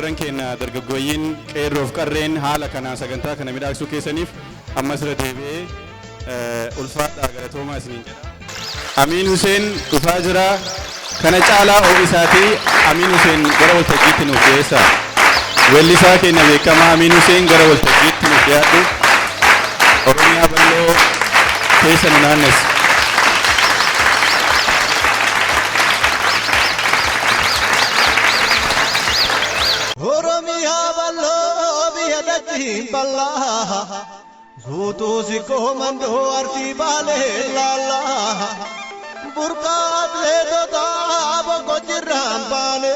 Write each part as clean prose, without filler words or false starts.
shamarran keenya dargaggoyyiin qeerroof qarreen haala kana sagantaa kana midhaagsuu keessaniif ammas irra deebi'ee ulfaadhaa galatoomaa isiniin jedha. Amiin Hussein dhufaa jira. Kana caalaa oomisaatii Amiin Hussein gara waltajjiitti nuuf dhiyeessa. Weellisaa keenya beekamaa Amiin Hussein gara waltajjiitti nuuf dhiyaadhu. Oromiyaa bal'oo keessa nu naannessu. Balla Zutu siko mando arti bale lala Burkat le dota bako jiran bale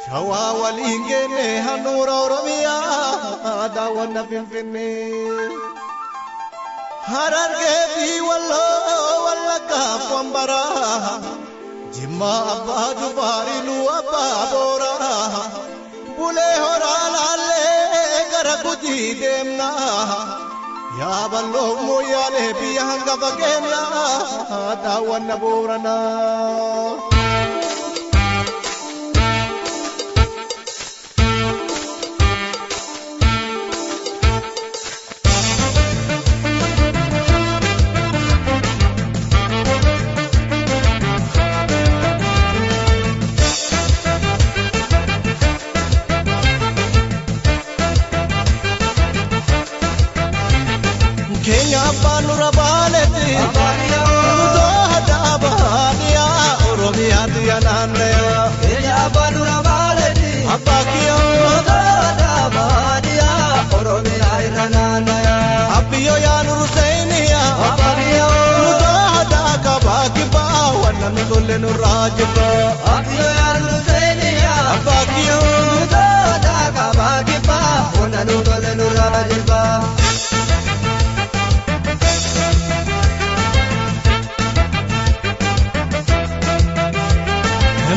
Shawa walinge ne hanura Oromia dawana finfinne Hararge bi wallo wallaga kwambara Jimma abba jubari lu abba bora Bule hora lale Karakuji demna ya ballo moyale biyanga bagena dawana borana Kenya banura baleti abaniya udohada abaniya Oromia dianandaya Kenya banura baleti abakiya udohada abaniya Oromia iranandaya Abiyo ya Nurusainia abaniya udohada kabakiba wana migole nurajiba Abiyo ya Nurusainia abakiya udohada kabakiba wana migole nurajiba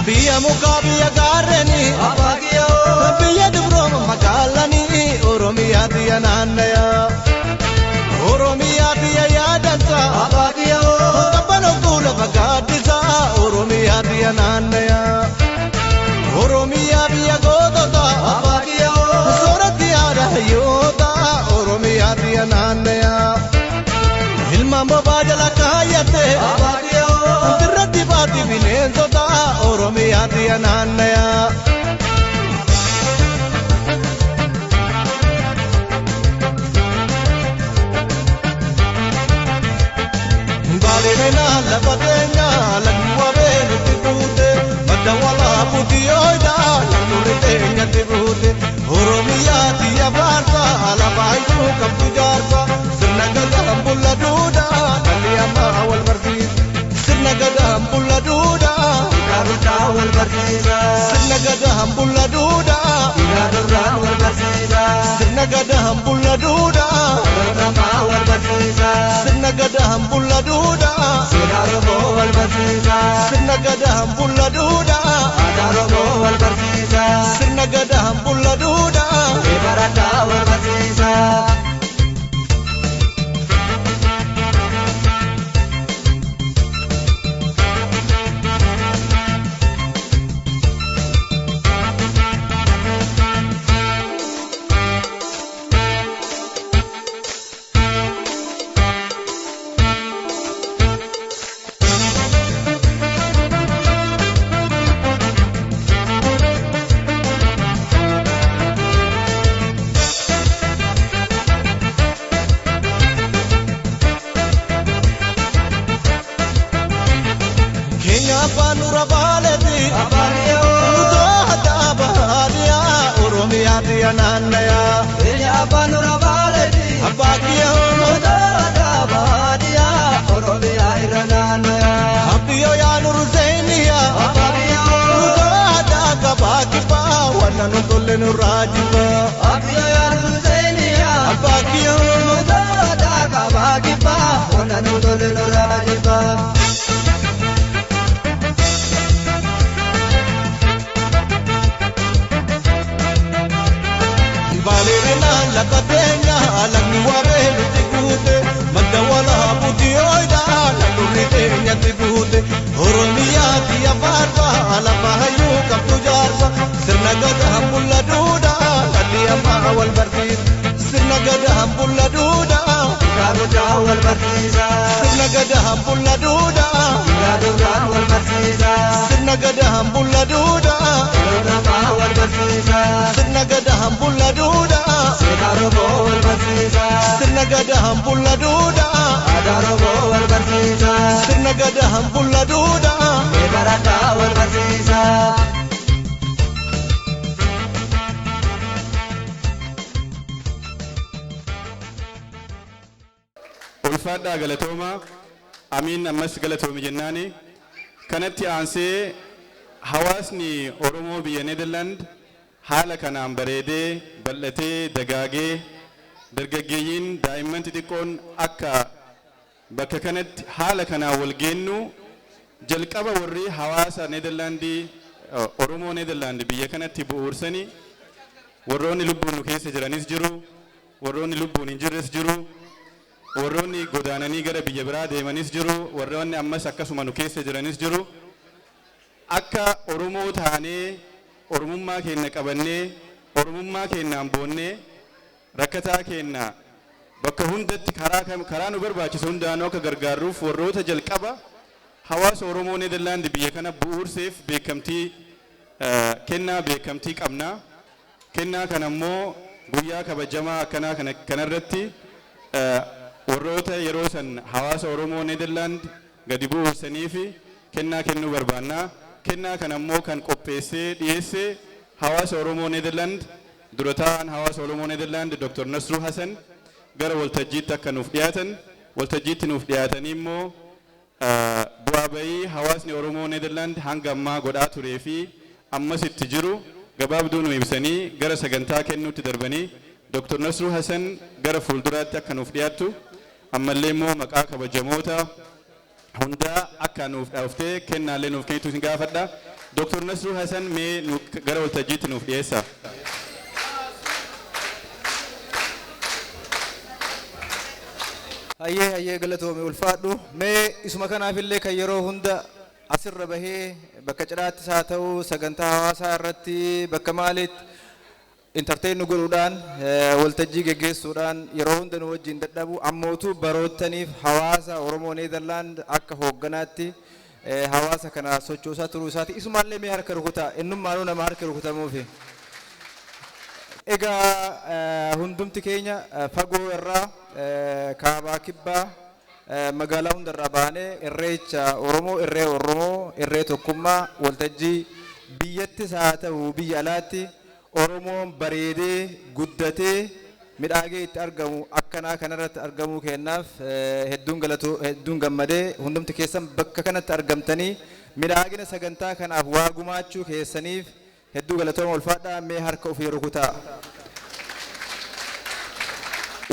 Biya mukabiya gareni abagiyo biya dubro magalani Oromia diya nandaya Oromia diya yadanta abagiyo kabano kula bagadisa Oromia diya nandaya Oromia biya godota abagiyo sorati ada yoda Oromia diya nandaya ilma mabajala kayate abagiyo birati bati binenzota Oromia diya nandaya Balena labatenya lagwa bene tibute madawala putioida lanuretenya tibute Oromia diya barta alabayu kaptujarta sirnagada bulla duda kaliyama wal barfis sirnagada bulla duda Garuda wal barfisa sirnagada bulla duda Garuda wal barfisa sirnagada bulla duda Garuda wal barfisa sirnagada bulla duda Garuda wal barfisa sirnagada bulla duda Garuda wal barfisa sirnagada bulla duda Garuda wal barfisa Banura baleti abaniya udohada abaniya Oromia diya nandaya Kenya banura baleti abakiya udohada abaniya Oromia iranandaya Abiyo ya Nurusainia abakiya udohada kabakiba wana nukole nurajiba Abiyo ya Nurusainia abakiya udohada kabakiba wana nukole nurajiba Balena lakatenya lagni wabele tikute madawala putioida lanuretenya tikute Oromia diya barta alabayu kaptujarsa sirnagada bulla والبرسيسا سرنا قدهم بولا دودا يا دوران والبرسيسا سرنا قدهم بولا دودا الرما والبرسيسا سرنا قدهم بولا دودا سيداربو والبرسيسا سرنا قدهم بولا دودا أداربو والبرسيسا سرنا قدهم بولا دودا إبراتا والبرسيسا ulfaadhaa galatooma amiin ammas galatoomi jennaani kanatti aansee hawaasni Oromoo biyya Nederland haala kanaan bareedee bal'atee dagaagee dargaggeeyyiin daa'imman xixiqqoon akka bakka kanatti haala kanaan wal geennu jalqaba warri hawaasa Nederlandii Oromoo Nederland biyya kanatti bu'uursanii warroonni lubbuun nu keessa jiranis jiru warroonni lubbuun hin jirres jiru warroonni godaananii gara biyya biraa deemanis jiru warroonni ammas akkasuma nu keessa jiranis jiru akka Oromoo taanee Oromummaa keenya qabannee Oromummaa keenyaan boonnee rakkataa keenya bakka hundatti karaa nu barbaachisu hundaanuu akka gargaarruuf warroota jalqaba hawaasa Oromoo Nederland biyya kana bu'uurseef beekamtii kennaa beekamtii qabna kennaa kana immoo guyyaa kabajamaa akkanaa kanarratti warroota yeroo san hawaasa Oromoo Nederland gadi bu'uursanii fi kennaa kennuu barbaanna kennaa kana immoo kan qopheessee dhiyeessee hawaasa Oromoo Nederland durataan hawaasa Oromoo Nederland Dr. Nasruu Hasan gara waltajjiitti akka nuuf dhiyaatan waltajjiitti nuuf dhiyaatanii immoo bu'aa bayii hawaasni Oromoo Nederland hanga ammaa godhaa turee fi ammas itti jiru gabaabduu nu ibsanii gara sagantaa kennuutti darbanii Dr. Nasruu Hasan gara fuulduraatti akka nuuf dhiyaattu ammallee immoo maqaa kabajamoota hundaa akka nuuf dhaaftee kennaallee nuuf kennitu isin gaafadha. Dr. Nasruu Hasan mee gara waltajjiitti nuuf dhiyeessa. Hayyee galatoome ulfaadhu mee isuma kanaafillee kan yeroo hunda asirra bahee bakka cidhaattis haa ta'u sagantaa hawaasaa irratti bakka maaliitti entertain godhuudhaan waltajjii geggeessuudhaan yeroo hunda nu wajjin dadhabu ammootu baroottaniif hawaasa Oromoo Nederland akka hoogganaatti hawaasa kana sochoosaa turuu isaati isumaallee mee harka rukutaa innummaanuu nama harka rukutamuufi egaa hundumti keenya fagoo irraa kaabaa kibbaa magaalaa hundarraa baanee irreecha Oromoo irree tokkummaa waltajjii biyyattis haa ta'u biyya alaatti Oromoon bareedee guddatee midhaagee itti argamu akkanaa kanarratti argamuu kennaaf hedduun gammadee hundumti keessan bakka kanatti argamtanii midhaagina sagantaa kanaaf waa gumaachuu keessaniif hedduu galatooma ulfaadhaa mee harka ofii rukutaa.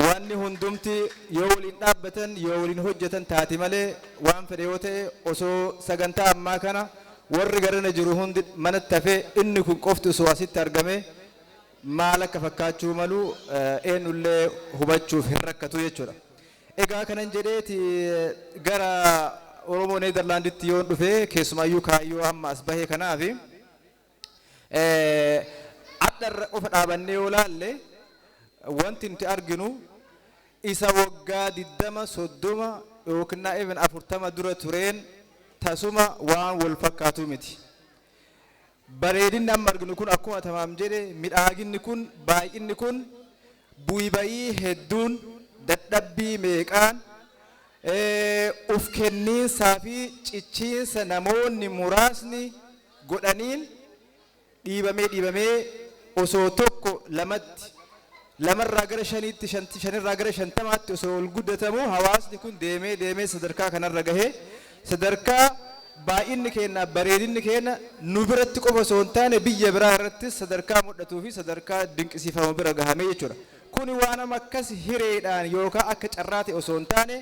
Wanni hundumti yoo waliin dhaabbatan yoo waliin hojjetan taati malee waan fedhe yoo ta'e osoo sagantaa ammaa kana warri garana jiru hundi manatti hafee inni kun qofti osoo asitti argame maal akka fakkaachuu malu eenyullee hubachuuf hin rakkatu jechuudha. Egaa kanan jedheeti gara Oromoo Nederlanditti yoon dhufe keessumaayyuu kaayyoo amma as bahee kanaafi addarra qofa dhaabannee yoo laalle wanti nuti arginu isa waggaa 20-30 yookiin even 40 dura tureen tasuma waan wal fakkaatu miti. Bareedinni amma arginu kun akkuma tamaam jedhe midhaaginni kun baay'inni kun bu'ii hedduun dadhabbii meeqaan uf kenniinsaa fi cicciinsa namoonni muraasni godhaniin dhiibamee osoo tokko lamarraa gara shaniitti shanirraa gara shantamaatti osoo ol guddatamu hawaasni kun deemee sadarkaa kanarra gahee sadarkaa baay'inni keenya bareedinni keenya nu biratti qofa osoo hin taane biyya biraa irratti sadarkaa mul'atuu fi sadarkaa dinqisiifamu bira gahamee jechuudha. Kuni waan amma akkas hireedhaan yookaan akka carraate osoo hin taane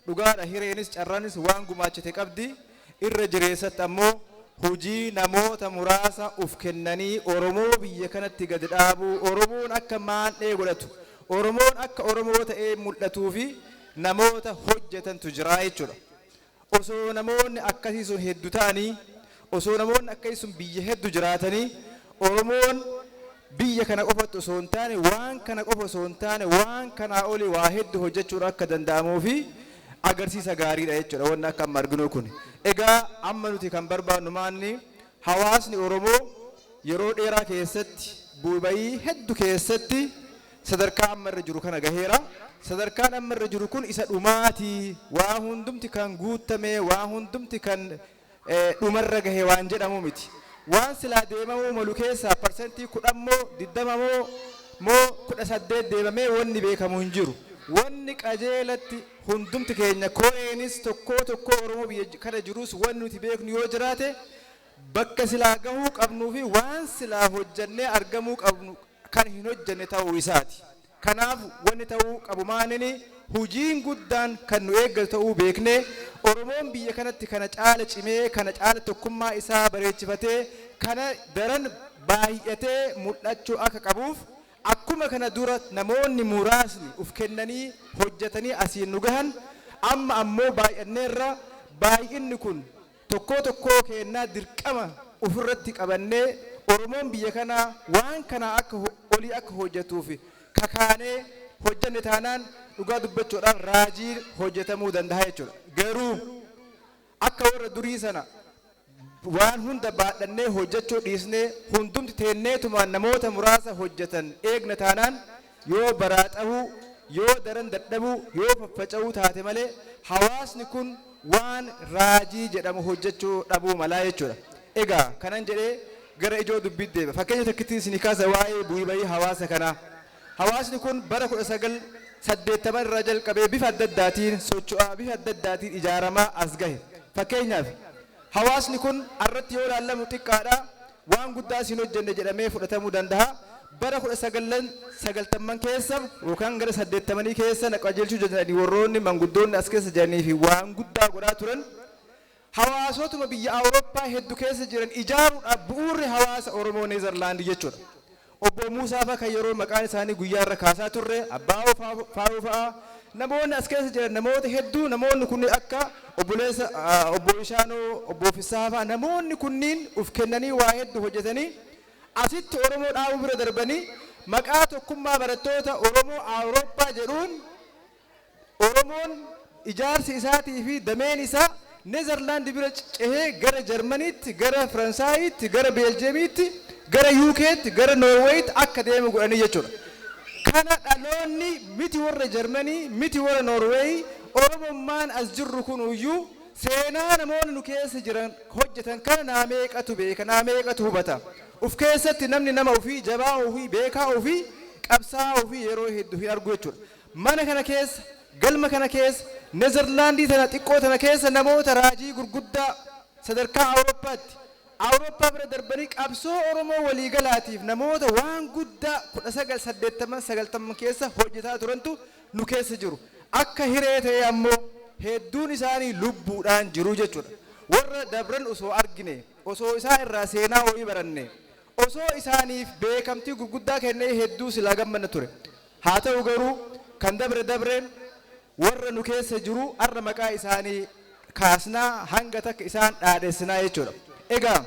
dhugaadha hireenis carraanis waan gumaachite qabdi irra jireessatti ammoo hojii namoota muraasa uf kennanii Oromoo biyya kanatti gad dhaabuu Oromoon akka maandhee godhatu Oromoon akka Oromoo ta'ee mul'atuu fi namoota hojjetantu jira jechuudha. Osoo namoonni akkasii sun hedduu ta'anii osoo namoonni akkasii sun biyya hedduu jiraatanii Oromoon biyya kana qofatu osoo hin taane waan kana qofa osoo hin taane waan kanaa oli waa hedduu hojjechuun akka danda'amuu fi agarsiisa gaariidha jechuudha wanni akka amma arginu kun. Egaa amma nuti kan barbaadnu maanni hawaasni Oromoo yeroo dheeraa keessatti bu'ii hedduu keessatti sadarkaa amma irra jiru kana gaheera. Sadarkaan amma irra jiru kun isa dhumaati waa hundumti kan guutame waa hundumti kan dhumarra gahe waan jedhamu miti. Waan silaa deemamuu malu keessaa parsentii 10 moo 20 moo 18 deemamee wanni beekamu hin jiru. Wanni qajeelatti hundumti keenya ko'eenis tokko Oromoo biyya kana jirus wanni nuti beeknu yoo jiraate bakka silaa gahuu qabnuu fi waan silaa hojjannee argamuu qabnu kan hin hojjanne ta'uu isaati. Kanaaf wanni ta'uu qabu maanini hujiin guddaan kan nu eeggatu ta'uu beeknee Oromoon biyya kanatti kana caala cimee kana caala tokkummaa isaa bareechifatee kana daran baay'atee mul'achuu akka qabuuf akkuma kana dura namoonni muraasni uf kennanii hojjetanii asiin nu gahan amma ammoo baay'anneerra baay'inni kun tokko kennaa dirqama ofirratti qabannee Oromoon biyya kana waan kana akka olii akka hojjetuuf kakaanee hojjenne taanaan dhugaa dubbachuudhaan raajii hojjetamuu danda'a jechuudha. Garuu akka warra durii sana waan hunda baadhannee hojjechuu dhiisnee hundumti teenneetumaan namoota muraasa hojjetan eegna taanaan yoo baraaxahuu yoo daran dadhabuu yoo faffaca'uu taate malee hawaasni kun waan raajii jedhamu hojjechuu dhabuu malaa jechuudha. Egaa kanan jedhee gara ijoo dubbiitti deema. Fakkeenya takkitti isin kaasa waa'ee bu'ii hawaasa kanaa. Hawaasni kun bara 1980 irraa jalqabee bifa adda addaatiin socho'aa bifa adda addaatiin ijaaramaa as gahe. Fakkeenyaaf hawaasni kun irratti yoo ilaallamu xiqqaadha waan guddaa isin hojjenne jedhamee fudhatamuu danda'a. Bara 1990 keessa yookaan gara 80 keessa qajeelchuu jedhanii warroonni manguddoonni as keessa jiranii fi waan guddaa godhaa turan hawaasotuma biyya Awurooppaa hedduu keessa jiran ijaaruudhaaf bu'uurri hawaasa Oromoo Neezerlaandii jechuudha. Obbo Muusaa fa'aa kan yeroo maqaan isaanii guyyaa irra kaasaa turre abbaa faa'uu fa'aa namoonni as keessa jiran namoota hedduu namoonni kunniin akka obboleessa obbo Ishaanoo obbo Fissaa fa'aa namoonni kunniin uf kennanii waa hedduu hojjetanii asitti Oromoo dhaabuu bira darbanii maqaa tokkummaa barattoota Oromoo Awurooppaa jedhuun Oromoon ijaarsi isaatii fi dameen isaa Neezerlaandii bira cehee gara Jarmaniitti gara Faransaayitti gara Beeljeemiitti gara UK'tti gara Noorweeyitti akka deemu godhanii jechuudha. Kana dhaloonni miti warra Jarmanii miti warra Noorweeyi Oromummaan as jirru kun iyyuu seenaa namoonni nu keessa jiran hojjetan kana naa meeqatu beeka naa meeqatu hubata. Uf keessatti namni nama ofii jabaa ofii beekaa ofii qabsaa ofii yeroo hedduu hin argu jechuudha. Mana kana keessa galma kana keessa Neezerlaandii tana xiqqoo tana keessa namoota raajii gurguddaa sadarkaa Awurooppaatti Awurooppaa bira darbanii qabsoo Oromoo waliigalaatiif namoota waan guddaa 1980 keessa hojjetaa turantu nu keessa jiru. Akka hiree ta'e ammoo hedduun isaanii lubbuudhaan jiru jechuudha. Warra dabran osoo argine osoo isaa irraa seenaa horii baranne osoo isaaniif beekamtii gurguddaa kennee hedduu silaa gammanna ture. Haa ta'u garuu kan dabreen warra nu keessa jiru arra maqaa isaanii kaasnaa hanga takka isaan dhaadheessinaa jechuudha. Egaa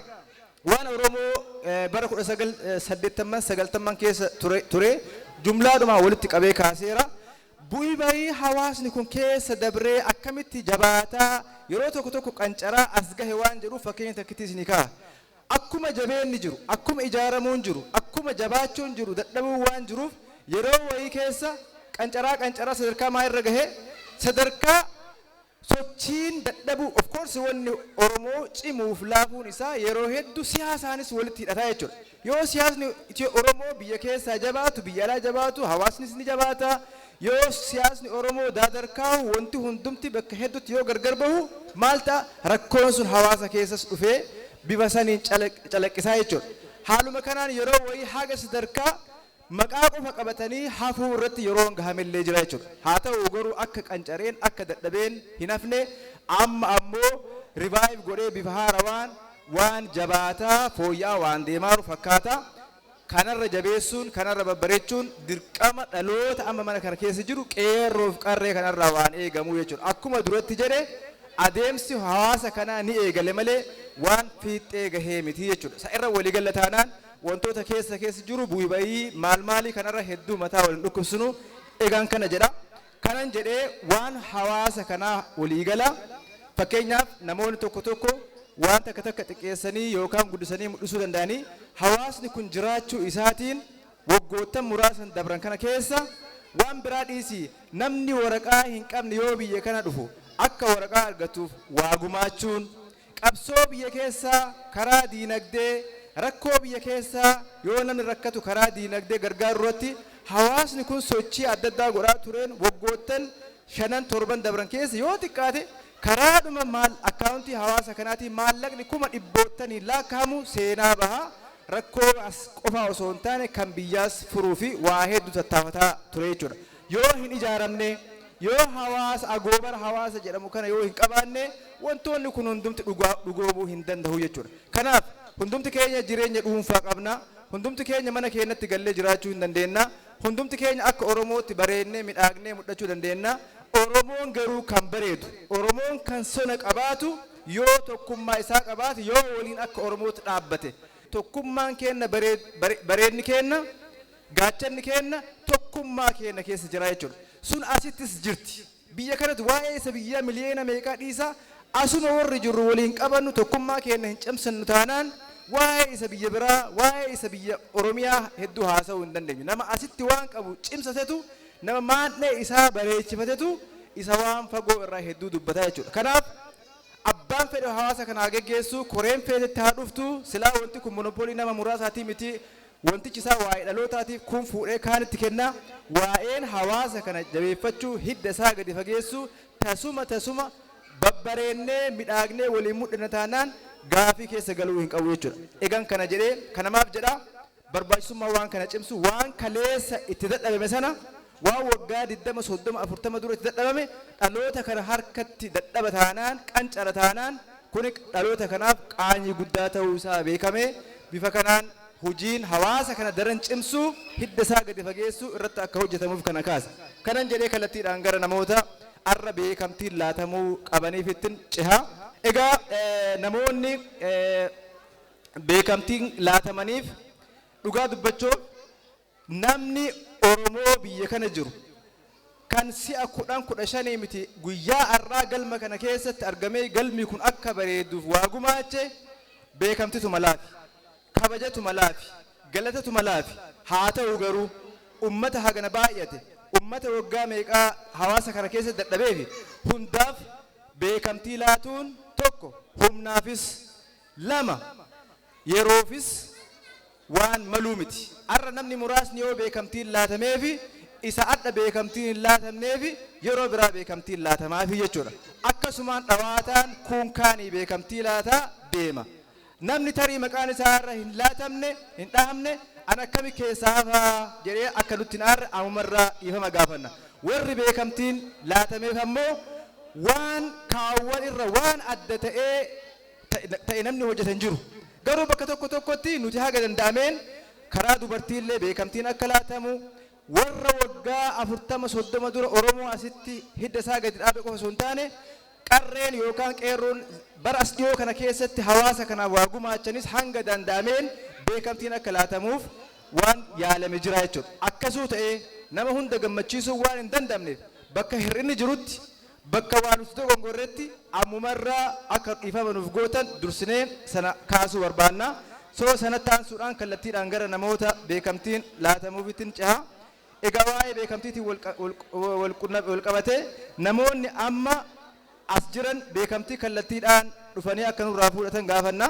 waan Oromoo bara 1980 keessa ture jumlaadhuma walitti qabee kaaseera. Bu'ii hawaasni kun keessa dabree akkamitti jabaataa yeroo tokko qancaraa as gahe waan jedhu fakkeenya takkitti isin kaa. Akkuma jabeenni jiru, akkuma ijaaramuun jiru, akkuma jabaachuun jiru, dadhabuun waan jiruuf yeroo wayii keessa qancaraa sadarkaa maa irra gahe sadarkaa sochiin dadhabu of course wanni Oromoo cimuuf laafuun isaa yeroo hedduu siyaasaanis walitti hidhataa jechuudha. Yoo siyaasni Oromoo biyya keessaa jabaatu biyya alaa jabaatu hawaasnis ni jabaata. Yoo siyaasni Oromoo daadarkaa'u wanti hundumti bakka hedduutti yoo gargar bahu maal ta'a rakkoon sun hawaasa keessas dhufee bifa saniin calaqqisaa jechuudha. Haaluma kanaan yeroo wayii haga sadarkaa maqaa qofa qabatanii hafuu irratti yeroo gahamellee jira jechuudha. Haa ta'u garuu akka qancareen akka dadhabeen hin hafne amma ammoo revive godhee bifa haarawaan waan jabaataa fooyya'aa waan deemaaru fakkaata. Kanarra jabeessuun kanarra babbareechuun dirqama dhaloota amma mana kana keessa jiru qeerroof qarree kanarraa waan eegamu jechuudha. Akkuma duratti jedhe adeemsi hawaasa kanaa ni eegale malee waan fiixee gahee miti jechuudha. Isa irra waliigala taanaan wantoota keessa jiru bu'ii maali kanarra hedduu mataa waliin dhukkubsinu egaan kana jedha kanan jedhee waan hawaasa kanaa waliigala fakkeenyaaf namoonni tokko waan takka xiqqeessanii yookaan guddisanii mul'isuu danda'anii hawaasni kun jiraachuu isaatiin waggoottan muraasan dabran kana keessa waan biraa dhiisii namni waraqaa hin qabne yoo biyya kana dhufu akka waraqaa argatuuf waa gumaachuun qabsoo biyya keessaa karaa diinagdee rakkoo biyya keessaa yoo namni rakkatu karaa diinagdee gargaaru irratti hawaasni kun sochii adda addaa godhaa tureen waggoottan 5-7 dabran keessa yoo xiqqaate karaadhuma maal akkaawuntii hawaasa kanaatiin maallaqni kuma dhibboottanii laakkaa'amu seenaa bahaa rakkoo as qofaa osoo hin taane kan biyyaas furuu fi waa hedduu tattaafataa ture jechuudha. Yoo hin ijaaramne yoo hawaasa agoobara hawaasa jedhamu kana yoo hin qabaanne wantoonni kun hundumti dhugoomuu hin danda'u jechuudha. Kanaaf hundumti keenya jireenya dhuunfaa qabna. Hundumti keenya mana keenyatti gallee jiraachuu hin dandeenna. Hundumti keenya akka Oromootti bareennee midhaagnee mul'achuu dandeenna. Oromoon garuu kan bareedu, Oromoon kan sona qabaatu yoo tokkummaa isaa qabaatu yoo waliin akka Oromootti dhaabbate. Tokkummaan keenya bareedni keenya gaachanni keenya tokkummaa keenya keessa jira jechuudha. Sun asittis jirti. Biyya kanatti waa'ee isa biyya miliyoona meeqaa dhiisa asuma warri jirru waliin qabannu tokkummaa keenya hin cimsannu taanaan waa'ee isa biyya biraa waa'ee isa biyya Oromiyaa hedduu haasa'uu hin dandeenyu. Nama asitti waan qabu cimsatetu nama maadhee isaa bareechifatetu isa waan fagoo irraa hedduu dubbataa jechuudha. Kanaaf abbaan fedhe hawaasa kana geggeessu koreen fedhetti haa dhuftu silaa wanti kun monopoolii nama muraasaatii miti wantichi isaa waa'ee dhalootaatiif kun fuudhee kaanitti kenna waa'een hawaasa kana jabeeffachuu hidda isaa gadi fageessu tasuma babbareennee midhaagnee waliin mudhina taanaan gaafii keessa galuu hin qabu jechuudha. Egan kana jedhee kanamaaf jedha barbaachisummaa waan kana cimsu waan kaleessa itti dadhabame sana waan waggaa 20-30-40 dura itti dadhabame dhaloota kana harkatti dadhaba taanaan qancara taanaan kun dhaloota kanaaf qaanii guddaa ta'uu isaa beekame bifa kanaan hojiin hawaasa kana daran cimsuu hidda isaa gadi fageessuu irratti akka hojjetamuuf kana kaasa. Kanan jedhee kallattiidhaan gara namoota arra beekamtiin laatamuu qabaniif ittiin ciha. Egaa namoonni beekamtiin laatamaniif dhugaa dubbachuuf namni Oromoo biyya kana jiru kan si'a 10-15 miti guyyaa arraa galma kana keessatti argamee galmi kun akka bareeduuf waa gumaache beekamtitu malaafi kabajatu malaafi galatatu malaafi haa ta'u garuu ummata hagana baay'ate ummata waggaa meeqaa hawaasa kana keessatti dadhabeefi hundaaf beekamtii laatuun tokko humnaafis lama yeroofis waan maluu miti. Arra namni muraasni yoo beekamtiin laatameefi isa adda beekamtiin laatamneefi yeroo biraa beekamtiin laatamaafi jechuudha. Akkasumaan dhawaataan kuunkaanii beekamtii laataa deema. Namni tarii maqaan isaa irra hin laatamne hin dhahamne an akkami keessaa hafaa jedhee akka nutti hin aarre ammumarraa dhiifama gaafanna. Warri beekamtiin laatameef ammoo waan kaawwan irra waan adda ta'e namni hojjetan jiru. Garuu bakka tokkotti nuti haga danda'ameen karaa dubartiillee beekamtiin akka laatamu warra waggaa 40-30 dura Oromoo asitti hidda isaa gadi dhaabe qofa osoo hin taane qarreen yookaan qeerroon bara as dhiyoo kana keessatti hawaasa kanaaf waa gumaachanis hanga danda'ameen beekamtiin akka laatamuuf waan yaalame jira jechuudha. Akkasuu ta'ee nama hunda gammachiisuu waan hin danda'amneef bakka hir'inni jirutti bakka waan nuti dogongorretti ammumarraa akka dhiifama nuuf gootan dursinee sana kaasuu barbaanna. So sanatti aansuudhaan kallattiidhaan gara namoota beekamtiin laatamuufittiin ciha. Egaa waa'ee beekamtiitiin wal qabate namoonni amma as jiran beekamtii kallattiidhaan dhufanii akka nurraa fudhatan gaafanna.